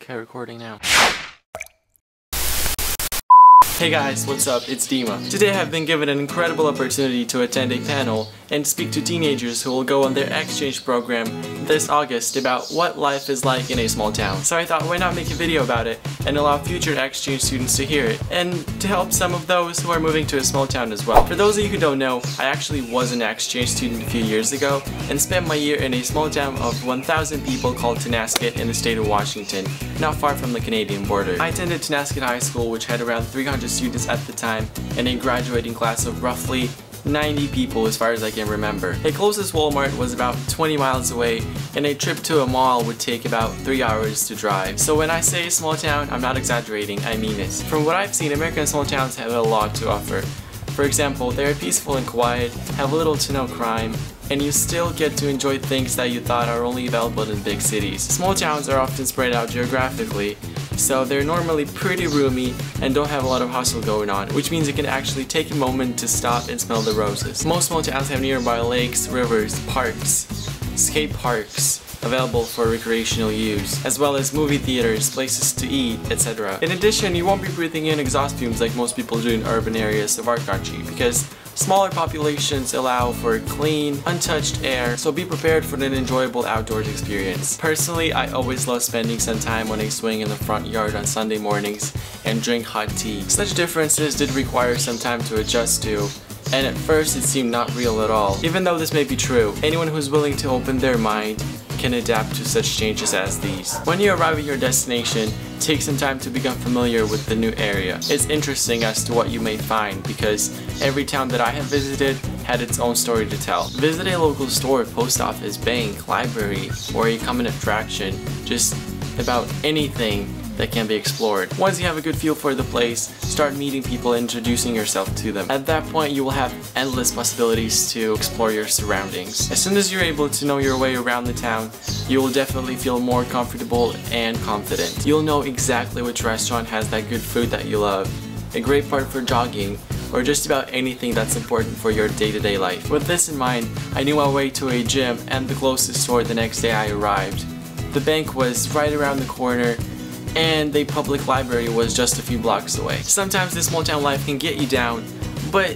Okay, recording now. Hey guys, what's up? It's Dima. Today I've been given an incredible opportunity to attend a panel and speak to teenagers who will go on their exchange program this August about what life is like in a small town. So I thought, why not make a video about it and allow future exchange students to hear it, and to help some of those who are moving to a small town as well. For those of you who don't know, I actually was an exchange student a few years ago and spent my year in a small town of 1,000 people called Tonasket in the state of Washington, not far from the Canadian border. I attended Tonasket High School, which had around 300 students at the time and a graduating class of roughly 90 people as far as I can remember. The closest Walmart was about 20 miles away, and a trip to a mall would take about 3 hours to drive. So when I say small town, I'm not exaggerating, I mean it. From what I've seen, American small towns have a lot to offer. For example, they're peaceful and quiet, have little to no crime, and you still get to enjoy things that you thought are only available in big cities. Small towns are often spread out geographically, so they're normally pretty roomy and don't have a lot of hustle going on, which means you can actually take a moment to stop and smell the roses. Most small towns have nearby lakes, rivers, parks, skate parks available for recreational use, as well as movie theaters, places to eat, etc. In addition, you won't be breathing in exhaust fumes like most people do in urban areas of our country, because smaller populations allow for clean, untouched air, so be prepared for an enjoyable outdoors experience. Personally, I always love spending some time on a swing in the front yard on Sunday mornings and drink hot tea. Such differences did require some time to adjust to, and at first it seemed not real at all. Even though this may be true, anyone who's willing to open their mind can adapt to such changes as these. When you arrive at your destination, take some time to become familiar with the new area. It's interesting as to what you may find, because every town that I have visited had its own story to tell. Visit a local store, post office, bank, library, or a common attraction, just about anything that can be explored. Once you have a good feel for the place, start meeting people and introducing yourself to them. At that point, you will have endless possibilities to explore your surroundings. As soon as you're able to know your way around the town, you will definitely feel more comfortable and confident. You'll know exactly which restaurant has that good food that you love, a great park for jogging, or just about anything that's important for your day-to-day life. With this in mind, I knew my way to a gym and the closest store the next day I arrived. The bank was right around the corner, and the public library was just a few blocks away. Sometimes this small town life can get you down, but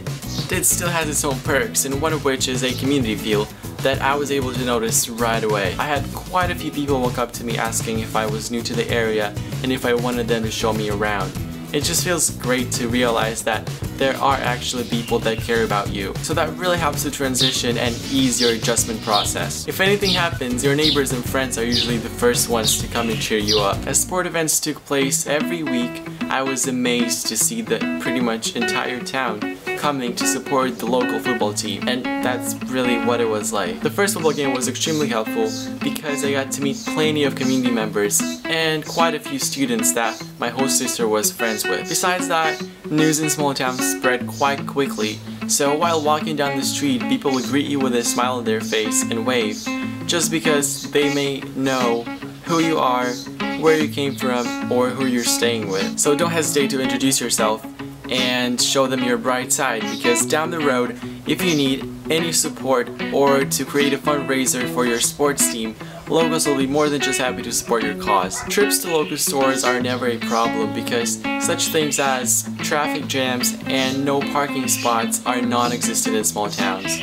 it still has its own perks, and one of which is a community feel that I was able to notice right away. I had quite a few people walk up to me asking if I was new to the area and if I wanted them to show me around. It just feels great to realize that there are actually people that care about you. So that really helps the transition and ease your adjustment process. If anything happens, your neighbors and friends are usually the first ones to come and cheer you up. As sport events took place every week, I was amazed to see the pretty much entire town coming to support the local football team, and that's really what it was like. The first football game was extremely helpful because I got to meet plenty of community members and quite a few students that my host sister was friends with. Besides that, news in small towns spread quite quickly, so while walking down the street, people would greet you with a smile on their face and wave, just because they may know who you are, where you came from, or who you're staying with. So don't hesitate to introduce yourself and show them your bright side, because down the road, if you need any support or to create a fundraiser for your sports team, locals will be more than just happy to support your cause. Trips to local stores are never a problem, because such things as traffic jams and no parking spots are non-existent in small towns.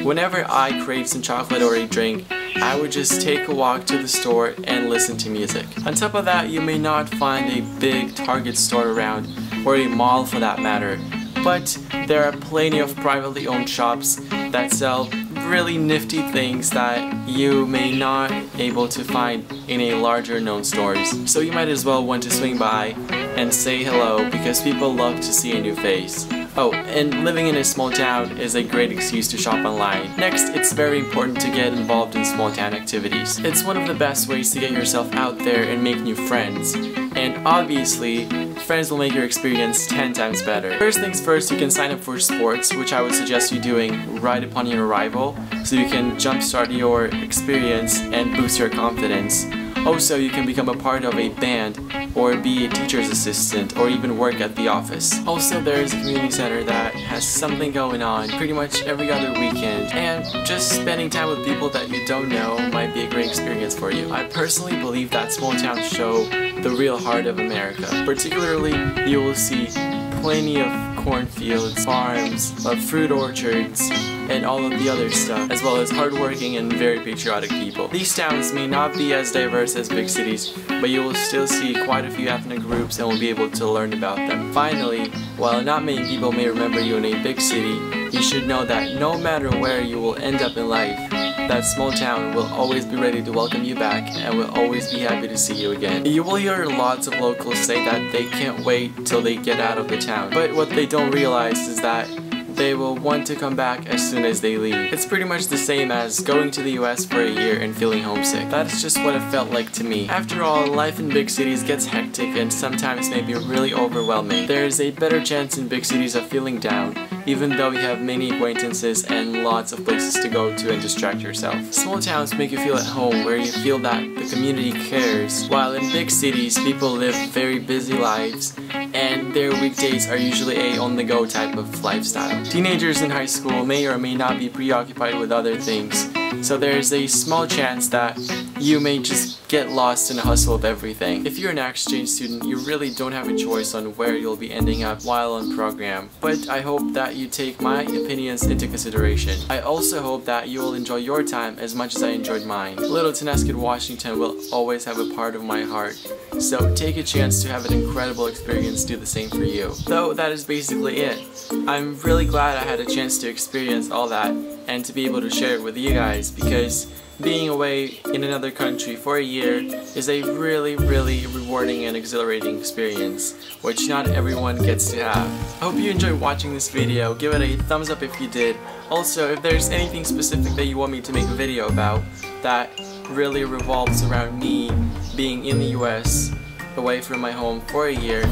Whenever I crave some chocolate or a drink, I would just take a walk to the store and listen to music. On top of that, you may not find a big Target store around, or a mall for that matter, but there are plenty of privately owned shops that sell really nifty things that you may not able to find in a larger known stores. So you might as well want to swing by and say hello, because people love to see a new face. Oh, and living in a small town is a great excuse to shop online. Next, it's very important to get involved in small town activities. It's one of the best ways to get yourself out there and make new friends. And obviously, friends will make your experience 10 times better. First things first, you can sign up for sports, which I would suggest you doing right upon your arrival, so you can jumpstart your experience and boost your confidence. Also, you can become a part of a band, or be a teacher's assistant, or even work at the office. Also, there is a community center that has something going on pretty much every other weekend, and just spending time with people that you don't know might be a great experience for you. I personally believe that small towns show the real heart of America. Particularly, you will see plenty of cornfields, farms, fruit orchards, and all of the other stuff, as well as hardworking and very patriotic people. These towns may not be as diverse as big cities, but you will still see quite a few ethnic groups and will be able to learn about them. Finally, while not many people may remember you in a big city, you should know that no matter where you will end up in life, that small town will always be ready to welcome you back and will always be happy to see you again. You will hear lots of locals say that they can't wait till they get out of the town, but what they don't realize is that they will want to come back as soon as they leave. It's pretty much the same as going to the US for a year and feeling homesick. That's just what it felt like to me. After all, life in big cities gets hectic and sometimes may be really overwhelming. There is a better chance in big cities of feeling down, even though you have many acquaintances and lots of places to go to and distract yourself. Small towns make you feel at home, where you feel that the community cares, while in big cities people live very busy lives and their weekdays are usually a on-the-go type of lifestyle. Teenagers in high school may or may not be preoccupied with other things, so there's a small chance that you may just get lost in the hustle of everything. If you're an exchange student, you really don't have a choice on where you'll be ending up while on program, but I hope that you take my opinions into consideration. I also hope that you will enjoy your time as much as I enjoyed mine. Little Tonasket, Washington will always have a part of my heart, so take a chance to have an incredible experience, do the same for you. So that is basically it. I'm really glad I had a chance to experience all that and to be able to share it with you guys, because being away in another country for a year is a really rewarding and exhilarating experience, which not everyone gets to have. I hope you enjoyed watching this video. Give it a thumbs up if you did. Also, if there's anything specific that you want me to make a video about that really revolves around me being in the US, away from my home for a year,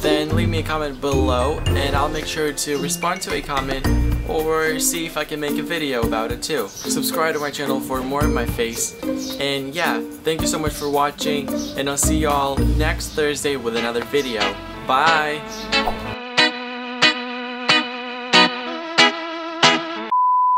then leave me a comment below and I'll make sure to respond to a comment or see if I can make a video about it too. Subscribe to my channel for more of my face. And yeah, thank you so much for watching, and I'll see y'all next Thursday with another video. Bye!